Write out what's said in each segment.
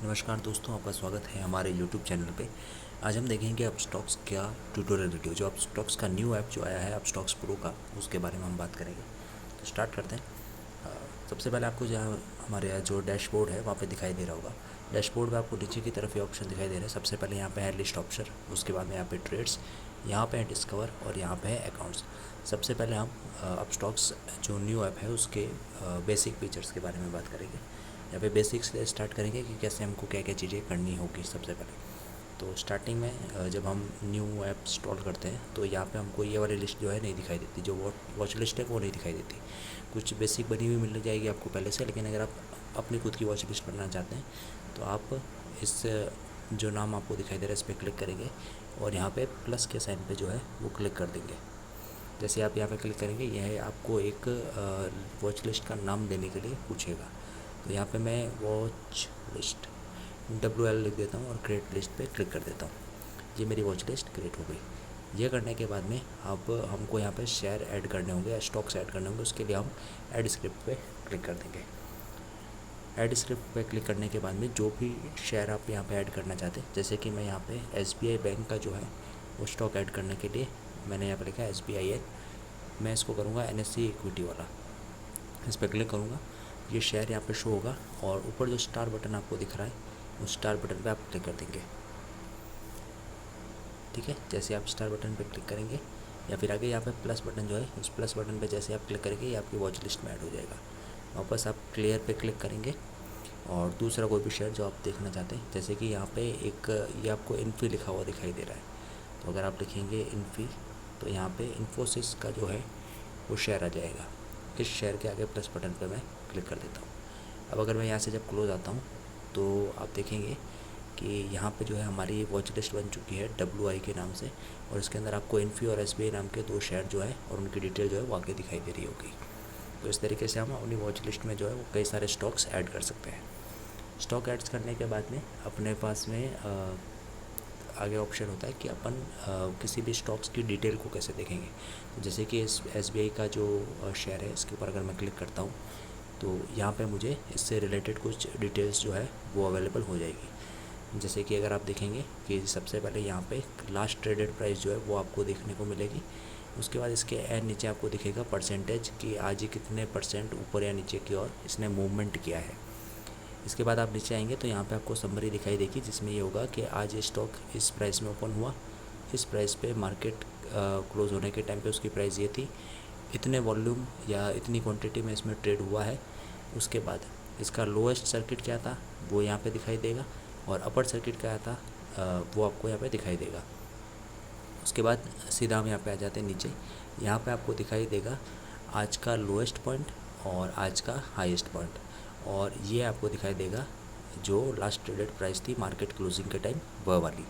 नमस्कार दोस्तों, आपका स्वागत है हमारे YouTube चैनल पे। आज हम देखेंगे अपस्टॉक्स का ट्यूटोरियल वीडियो। जो अपस्टॉक्स का न्यू ऐप जो आया है अपस्टॉक्स प्रो का, उसके बारे में हम बात करेंगे। तो स्टार्ट करते हैं। सबसे पहले आपको जहाँ हमारे यहाँ जो डैशबोर्ड है वहाँ पे दिखाई दे रहा होगा। डैशबोर्ड में आपको नीचे की तरफ ये ऑप्शन दिखाई दे रहा है। सबसे पहले यहाँ पे है लिस्ट ऑप्शन, उसके बाद में यहाँ पे ट्रेड्स, यहाँ पे है डिस्कवर और यहाँ पे है अकाउंट्स। सबसे पहले हम अपस्टॉक्स जो न्यू ऐप है उसके बेसिक फीचर्स के बारे में बात करेंगे। यहाँ पे बेसिक्स से स्टार्ट करेंगे कि कैसे हमको क्या क्या चीज़ें करनी होगी। सबसे पहले तो स्टार्टिंग में जब हम न्यू ऐप इंस्टॉल करते हैं तो यहाँ पे हमको ये वाली लिस्ट जो है नहीं दिखाई देती, जो वॉच लिस्ट है वो नहीं दिखाई देती। कुछ बेसिक बनी हुई मिल जाएगी आपको पहले से, लेकिन अगर आप अपनी खुद की वॉच लिस्ट बनाना चाहते हैं तो आप इस जो नाम आपको दिखाई दे रहा है इस पर क्लिक करेंगे और यहाँ पे प्लस के साइन पे जो है वो क्लिक कर देंगे। जैसे आप यहाँ पे क्लिक करेंगे यह आपको एक वॉच लिस्ट का नाम देने के लिए पूछेगा। तो यहाँ पे मैं वॉच लिस्ट WL लिख देता हूँ और क्रिएट लिस्ट पे क्लिक कर देता हूँ। ये मेरी वॉच लिस्ट क्रिएट हो गई। ये करने के बाद में अब हमको यहाँ पे शेयर ऐड करने होंगे या स्टॉक्स ऐड करने होंगे। उसके लिए हम ऐड स्क्रिप्ट पे क्लिक कर देंगे। ऐड स्क्रिप्ट पे क्लिक करने के बाद में जो भी शेयर आप यहाँ पे ऐड करना चाहते हैं, जैसे कि मैं यहाँ पे SBI बैंक का जो है वो स्टॉक ऐड करने के लिए मैंने यहाँ पे लिखा है SBIN। मैं इसको करूँगा NSE इक्विटी वाला। इस पर क्लिक करूँगा, ये शेयर यहाँ पे शो होगा और ऊपर जो स्टार बटन आपको दिख रहा है उस स्टार बटन पे आप क्लिक कर देंगे। ठीक है, जैसे आप स्टार बटन पे क्लिक करेंगे या फिर आगे यहाँ पे प्लस बटन जो है उस प्लस बटन पे जैसे आप क्लिक करेंगे ये आपकी वॉच लिस्ट में ऐड हो जाएगा। वापस आप क्लियर पे क्लिक करेंगे और दूसरा कोई भी शेयर जो आप देखना चाहते हैं, जैसे कि यहाँ पे एक ये आपको इन्फी लिखा हुआ दिखाई दे रहा है। तो अगर आप लिखेंगे इन्फी तो यहाँ पे इन्फोसिस का जो है वो शेयर आ जाएगा। इस शेयर के आगे प्लस बटन पे मैं क्लिक कर देता हूँ। अब अगर मैं यहाँ से जब क्लोज आता हूँ तो आप देखेंगे कि यहाँ पे जो है हमारी वॉच लिस्ट बन चुकी है WI के नाम से, और इसके अंदर आपको इन्फी और SBI नाम के 2 शेयर जो है और उनकी डिटेल जो है वो आगे दिखाई दे रही होगी। तो इस तरीके से हम अपनी वॉच लिस्ट में जो है वो कई सारे स्टॉक्स ऐड कर सकते हैं। स्टॉक ऐड्स करने के बाद में अपने पास में आगे ऑप्शन होता है कि अपन किसी भी स्टॉक्स की डिटेल को कैसे देखेंगे। तो जैसे कि इस SBI का जो शेयर है इसके ऊपर अगर मैं क्लिक करता हूँ तो यहाँ पे मुझे इससे रिलेटेड कुछ डिटेल्स जो है वो अवेलेबल हो जाएगी। जैसे कि अगर आप देखेंगे कि सबसे पहले यहाँ पे लास्ट ट्रेडेड प्राइस जो है वो आपको देखने को मिलेगी। उसके बाद इसके एंड नीचे आपको दिखेगा परसेंटेज कि आज ही कितने परसेंट ऊपर या नीचे की ओर इसने मूवमेंट किया है। इसके बाद आप नीचे आएंगे तो यहाँ पे आपको समरी दिखाई देगी जिसमें ये होगा कि आज ये स्टॉक इस प्राइस में ओपन हुआ, इस प्राइस पे मार्केट क्लोज होने के टाइम पे उसकी प्राइस ये थी, इतने वॉल्यूम या इतनी क्वांटिटी में इसमें ट्रेड हुआ है। उसके बाद इसका लोएस्ट सर्किट क्या था वो यहाँ पे दिखाई देगा और अपर सर्किट क्या था वो आपको यहाँ पे दिखाई देगा। उसके बाद सीधा हम यहाँ पे आ जाते हैं नीचे। यहाँ पे आपको दिखाई देगा आज का लोएस्ट पॉइंट और आज का हाईएस्ट पॉइंट, और ये आपको दिखाई देगा जो लास्ट ट्रेडेड प्राइस थी मार्केट क्लोजिंग के टाइम वह वाली।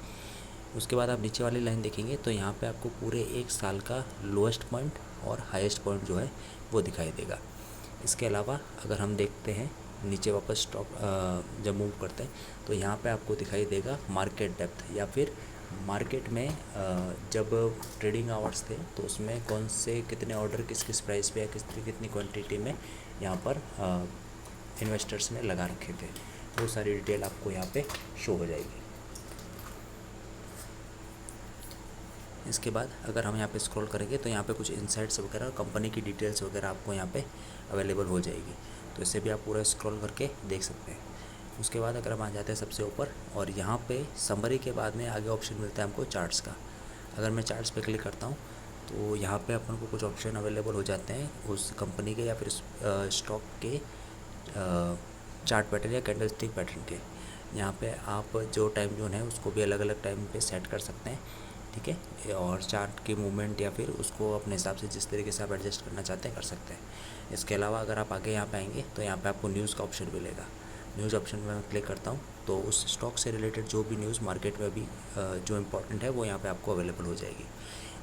उसके बाद आप नीचे वाली लाइन देखेंगे तो यहाँ पे आपको पूरे 1 साल का लोएस्ट पॉइंट और हाईएस्ट पॉइंट जो है वो दिखाई देगा। इसके अलावा अगर हम देखते हैं नीचे वापस स्टॉक जब मूव करते हैं तो यहाँ पे आपको दिखाई देगा मार्केट डेप्थ, या फिर मार्केट में जब ट्रेडिंग आवर्स थे तो उसमें कौन से कितने ऑर्डर किस किस प्राइस पे या कितनी क्वांटिटी में यहाँ पर इन्वेस्टर्स ने लगा रखे थे, वो सारी डिटेल आपको यहाँ पे शो हो जाएगी। इसके बाद अगर हम यहाँ पे स्क्रॉल करेंगे तो यहाँ पे कुछ इनसाइट्स वगैरह और कंपनी की डिटेल्स वगैरह आपको यहाँ पे अवेलेबल हो जाएगी। तो इससे भी आप पूरा स्क्रॉल करके देख सकते हैं। उसके बाद अगर हम आ जाते हैं सबसे ऊपर और यहाँ पे समरी के बाद में आगे ऑप्शन मिलता है हमको चार्ट्स का। अगर मैं चार्ट्स पे क्लिक करता हूँ तो यहाँ पे अपन को कुछ ऑप्शन अवेलेबल हो जाते हैं उस कंपनी के या फिर स्टॉक के चार्ट पैटर्न या कैंडलस्टिक पैटर्न के। यहाँ पे आप जो टाइम जोन है उसको भी अलग अलग टाइम पे सेट कर सकते हैं। ठीक है, और चार्ट की मूवमेंट या फिर उसको अपने हिसाब से जिस तरीके से आप एडजस्ट करना चाहते हैं कर सकते हैं। इसके अलावा अगर आप आगे यहाँ पे आएंगे तो यहाँ पे आपको न्यूज़ का ऑप्शन मिलेगा। न्यूज़ ऑप्शन में मैं क्लिक करता हूँ तो उस स्टॉक से रिलेटेड जो भी न्यूज़ मार्केट में अभी जो इम्पोर्टेंट है वो यहाँ पे आपको अवेलेबल हो जाएगी।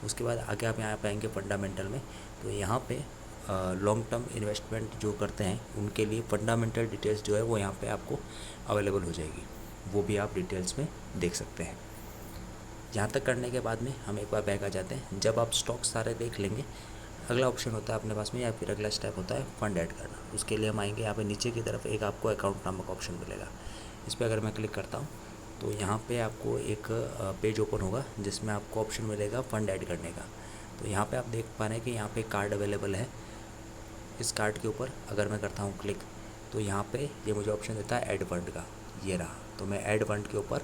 उसके बाद आगे आप यहाँ पे आएंगे फंडामेंटल में, तो यहाँ पे लॉन्ग टर्म इन्वेस्टमेंट जो करते हैं उनके लिए फंडामेंटल डिटेल्स जो है वो यहाँ पे आपको अवेलेबल हो जाएगी, वो भी आप डिटेल्स में देख सकते हैं। यहाँ तक करने के बाद में हम एक बार बैक आ जाते हैं। जब आप स्टॉक सारे देख लेंगे अगला ऑप्शन होता है अपने पास में या फिर अगला स्टेप होता है फंड ऐड करना। उसके लिए हम आएंगे यहाँ पे नीचे की तरफ एक आपको अकाउंट नामक ऑप्शन मिलेगा। इस पर अगर मैं क्लिक करता हूँ तो यहाँ पे आपको एक पेज ओपन होगा जिसमें आपको ऑप्शन मिलेगा फ़ंड ऐड करने का। तो यहाँ पे आप देख पा रहे हैं कि यहाँ पे कार्ड अवेलेबल है। इस कार्ड के ऊपर अगर मैं करता हूँ क्लिक तो यहाँ पे ये मुझे ऑप्शन देता है ऐड फंड का, ये रहा। तो मैं ऐड फंड के ऊपर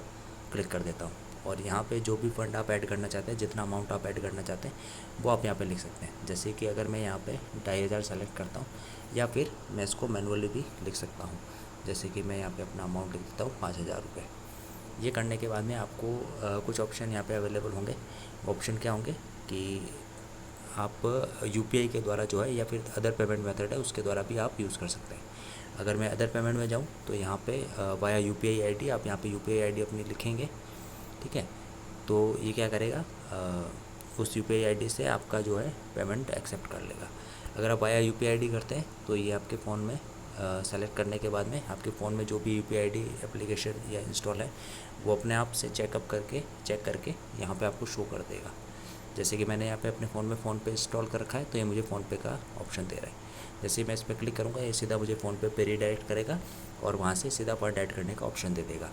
क्लिक कर देता हूँ और यहाँ पे जो भी फ़ंड आप ऐड करना चाहते हैं, जितना अमाउंट आप ऐड करना चाहते हैं वो आप यहाँ पे लिख सकते हैं। जैसे कि अगर मैं यहाँ पे 2500 सेलेक्ट करता हूँ या फिर मैं इसको मैनुअली भी लिख सकता हूँ। जैसे कि मैं यहाँ पे अपना अमाउंट लिख देता हूँ 5000 रुपये। ये करने के बाद में आपको कुछ ऑप्शन यहाँ पे अवेलेबल होंगे। ऑप्शन क्या होंगे कि आप यूपीआई के द्वारा जो है या फिर अदर पेमेंट मेथड है उसके द्वारा भी आप यूज़ कर सकते हैं। अगर मैं अदर पेमेंट में जाऊँ तो यहाँ पे वाया यूपीआई आईडी, आप यहाँ पे यूपीआई आईडी अपनी लिखेंगे, ठीक है। तो ये क्या करेगा, उस यूपीआई आईडी से आपका जो है पेमेंट एक्सेप्ट कर लेगा। अगर आप वाया यूपीआई आईडी करते हैं तो ये आपके फ़ोन में सेलेक्ट करने के बाद में आपके फ़ोन में जो भी यूपीआई आईडी एप्लीकेशन या इंस्टॉल है वो अपने आप से चेक करके यहाँ पे आपको शो कर देगा। जैसे कि मैंने यहाँ पे अपने फ़ोन में फ़ोनपे इंस्टॉल कर रखा है तो ये मुझे फ़ोनपे का ऑप्शन दे रहा है। जैसे ही मैं इस पर क्लिक करूँगा ये सीधा मुझे फ़ोनपे पे रीडायरेक्ट करेगा और वहाँ से सीधा फंड ऐड करने का ऑप्शन दे देगा।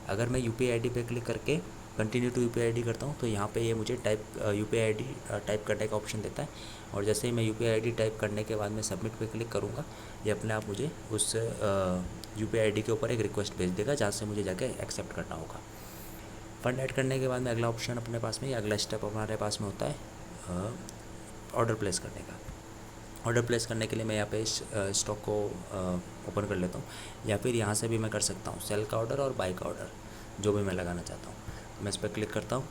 अगर मैं यूपीआई आईडी पे क्लिक करके कंटिन्यू टू यूपीआई आईडी करता हूँ तो यहाँ पे ये मुझे यूपीआई आईडी टाइप करने का ऑप्शन देता है और जैसे ही मैं यूपीआई आईडी टाइप करने के बाद मैं सबमिट पे क्लिक करूँगा ये अपने आप मुझे उस यूपीआई आईडी के ऊपर एक रिक्वेस्ट भेज देगा जहाँ से मुझे जाके एक्सेप्ट करना होगा। फंड ऐड करने के बाद में अगला ऑप्शन अपने पास में, अगला स्टेप हमारे पास में होता है ऑर्डर प्लेस करने का। ऑर्डर प्लेस करने के लिए मैं यहाँ पे इस स्टॉक को ओपन कर लेता हूँ या फिर यहाँ से भी मैं कर सकता हूँ सेल का ऑर्डर और बाई का ऑर्डर, जो भी मैं लगाना चाहता हूँ। मैं इस पर क्लिक करता हूँ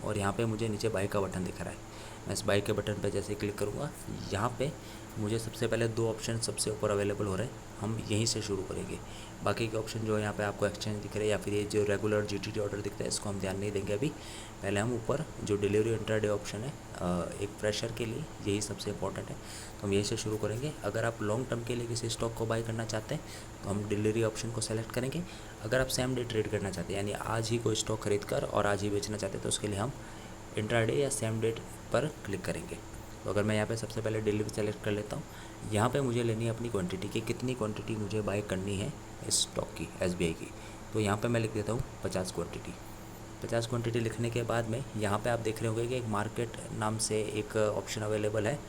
और यहाँ पे मुझे नीचे बाई का बटन दिख रहा है। मैं इस बाई के बटन पे जैसे ही क्लिक करूँगा यहाँ पे मुझे सबसे पहले 2 ऑप्शन सबसे ऊपर अवेलेबल हो रहे हैं, हम यहीं से शुरू करेंगे। बाकी के ऑप्शन जो है यहाँ पे आपको एक्सचेंज दिख रहे हैं या फिर ये जो रेगुलर जीटीटी ऑर्डर दिखता है इसको हम ध्यान नहीं देंगे अभी। पहले हम ऊपर जो डिलीवरी इंट्राडे ऑप्शन है एक फ्रेशर के लिए यही सबसे इंपॉर्टेंट है, तो हम यहीं से शुरू करेंगे। अगर आप लॉन्ग टर्म के लिए किसी स्टॉक को बाई करना चाहते हैं तो हम डिलीवरी ऑप्शन को सेलेक्ट करेंगे। अगर आप सेम डे ट्रेड करना चाहते हैं यानी आज ही कोई स्टॉक खरीद कर और आज ही बेचना चाहते हैं तो उसके लिए हम इंट्राडे या सेम डेट पर क्लिक करेंगे। तो अगर मैं यहाँ पे सबसे पहले डिलीवरी सेलेक्ट कर लेता हूँ, यहाँ पे मुझे लेनी है अपनी क्वांटिटी की, कितनी क्वांटिटी मुझे बाय करनी है इस स्टॉक की एसबीआई की। तो यहाँ पे मैं लिख देता हूँ 50 क्वांटिटी। 50 क्वांटिटी लिखने के बाद में यहाँ पे आप देख रहे होंगे कि एक मार्केट नाम से एक ऑप्शन अवेलेबल है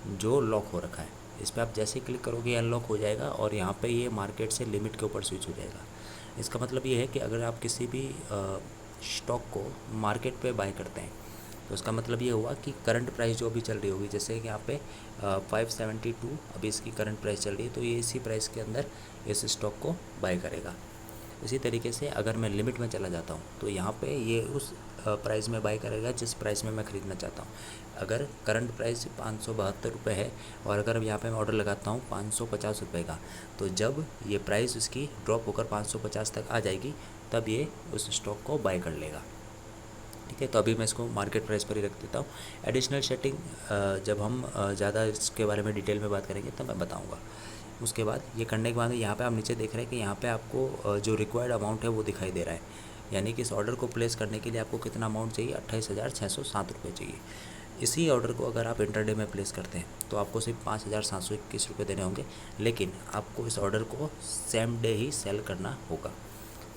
जो लॉक हो रखा है। इस पर आप जैसे ही क्लिक करोगे अनलॉक हो जाएगा और यहाँ पे ये मार्केट से लिमिट के ऊपर स्विच हो जाएगा। इसका मतलब ये है कि अगर आप किसी भी स्टॉक को मार्केट पे बाय करते हैं तो उसका मतलब ये हुआ कि करंट प्राइस जो अभी चल रही होगी, जैसे कि यहाँ पे 572 अभी इसकी करंट प्राइस चल रही है, तो ये इसी प्राइस के अंदर इस स्टॉक को बाय करेगा। इसी तरीके से अगर मैं लिमिट में चला जाता हूँ तो यहाँ पे ये उस प्राइस में बाय करेगा जिस प्राइस में मैं ख़रीदना चाहता हूँ। अगर करंट प्राइस 572 रुपये है और अगर यहाँ पे मैं ऑर्डर लगाता हूँ 550 रुपये का, तो जब ये प्राइस उसकी ड्रॉप होकर 550 तक आ जाएगी तब ये उस स्टॉक को बाय कर लेगा, ठीक है। तो अभी मैं इसको मार्केट प्राइस पर ही रख देता हूँ। एडिशनल सेटिंग जब हम ज़्यादा इसके बारे में डिटेल में बात करेंगे तब मैं बताऊँगा। उसके बाद ये करने के बाद यहाँ पे आप नीचे देख रहे हैं कि यहाँ पे आपको जो रिक्वायर्ड अमाउंट है वो दिखाई दे रहा है, यानी कि इस ऑर्डर को प्लेस करने के लिए आपको कितना अमाउंट चाहिए, 28,607 रुपये चाहिए। इसी ऑर्डर को अगर आप इंटरडे में प्लेस करते हैं तो आपको सिर्फ 5,721 रुपये देने होंगे, लेकिन आपको इस ऑर्डर को सेम डे ही सेल करना होगा।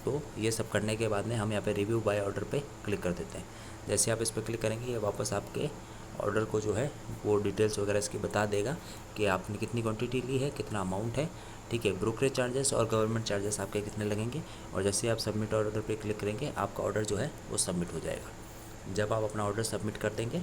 तो ये सब करने के बाद में हम यहाँ पे रिव्यू बाय ऑर्डर पे क्लिक कर देते हैं। जैसे आप इस पर क्लिक करेंगे ये वापस आपके ऑर्डर को जो है वो डिटेल्स वगैरह इसकी बता देगा कि आपने कितनी क्वांटिटी ली है, कितना अमाउंट है, ठीक है। ब्रोकरेज चार्जेस और गवर्नमेंट चार्जेस आपके कितने लगेंगे, और जैसे आप सबमिट ऑर्डर पे क्लिक करेंगे आपका ऑर्डर जो है वो सबमिट हो जाएगा। जब आप अपना ऑर्डर सबमिट कर देंगे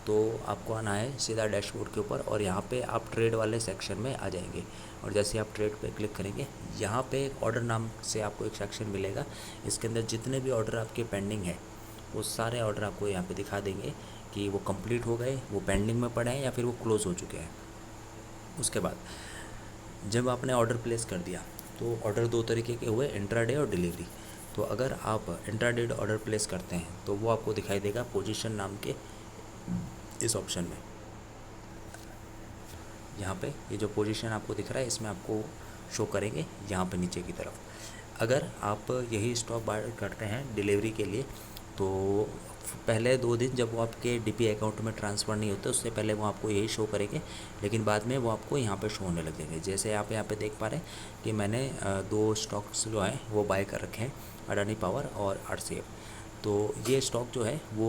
तो आपको आना है सीधा डैशबोर्ड के ऊपर और यहाँ पे आप ट्रेड वाले सेक्शन में आ जाएंगे। और जैसे आप ट्रेड पे क्लिक करेंगे यहाँ पे एक ऑर्डर नाम से आपको एक सेक्शन मिलेगा। इसके अंदर जितने भी ऑर्डर आपके पेंडिंग है वो सारे ऑर्डर आपको यहाँ पे दिखा देंगे कि वो कंप्लीट हो गए, वो पेंडिंग में पड़े हैं या फिर वो क्लोज़ हो चुके हैं। उसके बाद जब आपने ऑर्डर प्लेस कर दिया तो ऑर्डर 2 तरीके के हुए, इंट्राडे और डिलीवरी। तो अगर आप इंट्राडे ऑर्डर प्लेस करते हैं तो वो आपको दिखाई देगा पोजीशन नाम के इस ऑप्शन में। यहाँ पे ये जो पोजीशन आपको दिख रहा है इसमें आपको शो करेंगे यहाँ पे नीचे की तरफ। अगर आप यही स्टॉक बाय करते हैं डिलीवरी के लिए तो पहले 2 दिन जब वो आपके डीपी अकाउंट में ट्रांसफ़र नहीं होते उससे पहले वो आपको यही शो करेंगे, लेकिन बाद में वो आपको यहाँ पे शो होने लगेंगे। जैसे आप यहाँ पे देख पा रहे हैं कि मैंने 2 स्टॉक्स जो हैं वो बाय कर रखे हैं, अडानी पावर और आरसीएफ। तो ये स्टॉक जो है वो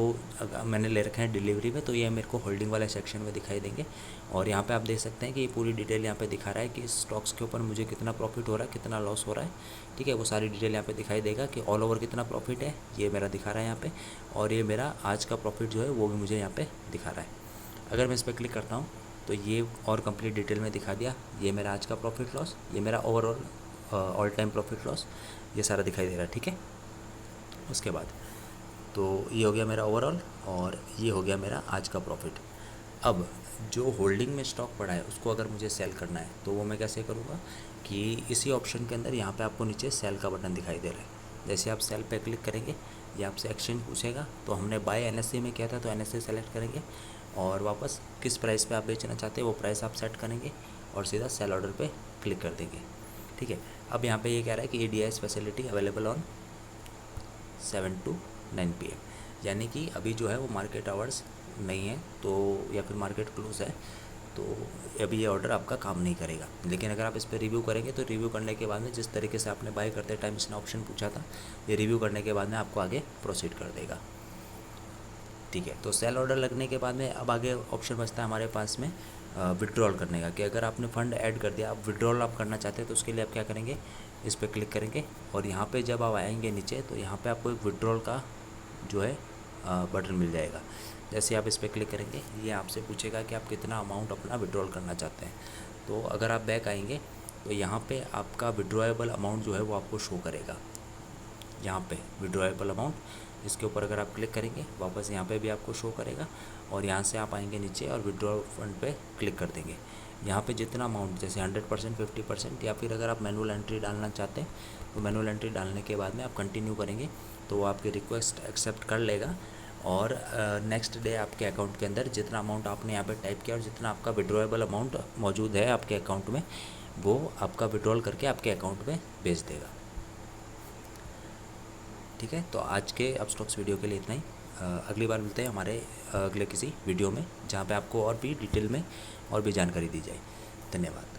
मैंने ले रखे हैं डिलीवरी में, तो ये मेरे को होल्डिंग वाले सेक्शन में दिखाई देंगे। और यहाँ पे आप देख सकते हैं कि ये पूरी डिटेल यहाँ पे दिखा रहा है कि इस स्टॉक्स के ऊपर मुझे कितना प्रॉफिट हो रहा है, कितना लॉस हो रहा है। ठीक है, वो सारी डिटेल यहाँ पे दिखाई देगा कि ऑल ओवर कितना प्रॉफिट है, ये मेरा दिखा रहा है यहाँ पे। और ये मेरा आज का प्रॉफिट जो है वो भी मुझे यहाँ पे दिखा रहा है। अगर मैं इस पर क्लिक करता हूँ तो ये और कंप्लीट डिटेल में दिखा दिया। ये मेरा आज का प्रॉफिट लॉस, ये मेरा overall all time profit loss, ये सारा दिखाई दे रहा है। ठीक है, उसके बाद तो ये हो गया मेरा ओवरऑल और ये हो गया मेरा आज का प्रॉफिट। अब जो होल्डिंग में स्टॉक पड़ा है उसको अगर मुझे सेल करना है तो वो मैं कैसे करूँगा कि इसी ऑप्शन के अंदर यहाँ पे आपको नीचे सेल का बटन दिखाई दे रहा है। जैसे आप सेल पे क्लिक करेंगे ये आपसे एक्सचेंज पूछेगा, तो हमने बाय एनएससी में किया था तो एनएससी सेलेक्ट करेंगे और वापस किस प्राइस पे आप बेचना चाहते हैं वो प्राइस आप सेट करेंगे और सीधा सेल ऑर्डर पे क्लिक कर देंगे। ठीक है, अब यहाँ पे ये कह रहा है कि ADIS facility available on 7 to 9 PM, यानी कि अभी जो है वो मार्केट आवर्स नहीं है तो या फिर मार्केट क्लोज है, तो अभी ये ऑर्डर आपका काम नहीं करेगा। लेकिन अगर आप इस पर रिव्यू करेंगे तो रिव्यू करने के बाद में जिस तरीके से आपने बाय करते टाइम इसने ऑप्शन पूछा था, ये रिव्यू करने के बाद में आपको आगे प्रोसीड कर देगा। ठीक है, तो सेल ऑर्डर लगने के बाद में अब आगे ऑप्शन बचता है हमारे पास में विड्रॉल करने का, कि अगर आपने फ़ंड ऐड कर दिया, आप विड्रॉल आप करना चाहते हैं तो उसके लिए आप क्या करेंगे, इस पर क्लिक करेंगे और यहाँ पे जब आप आएंगे नीचे तो यहाँ पे आपको एक विड्रॉल का जो है बटन मिल जाएगा। जैसे आप इस पर क्लिक करेंगे ये आपसे पूछेगा कि आप कितना अमाउंट अपना विड्रॉल करना चाहते हैं। तो अगर आप बैक आएंगे तो यहाँ पे आपका विड्रॉएबल अमाउंट जो है वो आपको शो करेगा। यहाँ पे विड्रॉएबल अमाउंट, इसके ऊपर अगर आप क्लिक करेंगे वापस यहाँ पे भी आपको शो करेगा और यहाँ से आप आएंगे नीचे और विड्रॉ फंड पे क्लिक कर देंगे। यहाँ पे जितना अमाउंट जैसे 100%, 50% या फिर अगर आप मैनुअल एंट्री डालना चाहते हैं तो मैनुअल एंट्री डालने के बाद में आप कंटिन्यू करेंगे तो वो आपकी रिक्वेस्ट एक्सेप्ट कर लेगा और नेक्स्ट डे आपके अकाउंट के अंदर जितना अमाउंट आपने यहाँ पे टाइप किया और जितना आपका विड्रॉएबल अमाउंट मौजूद है आपके अकाउंट में वो आपका विड्रॉल करके आपके अकाउंट में भेज देगा। ठीक है, तो आज के अब स्टॉक्स वीडियो के लिए इतना ही। अगली बार मिलते हैं हमारे अगले किसी वीडियो में जहाँ पे आपको और भी डिटेल में और भी जानकारी दी जाए। धन्यवाद।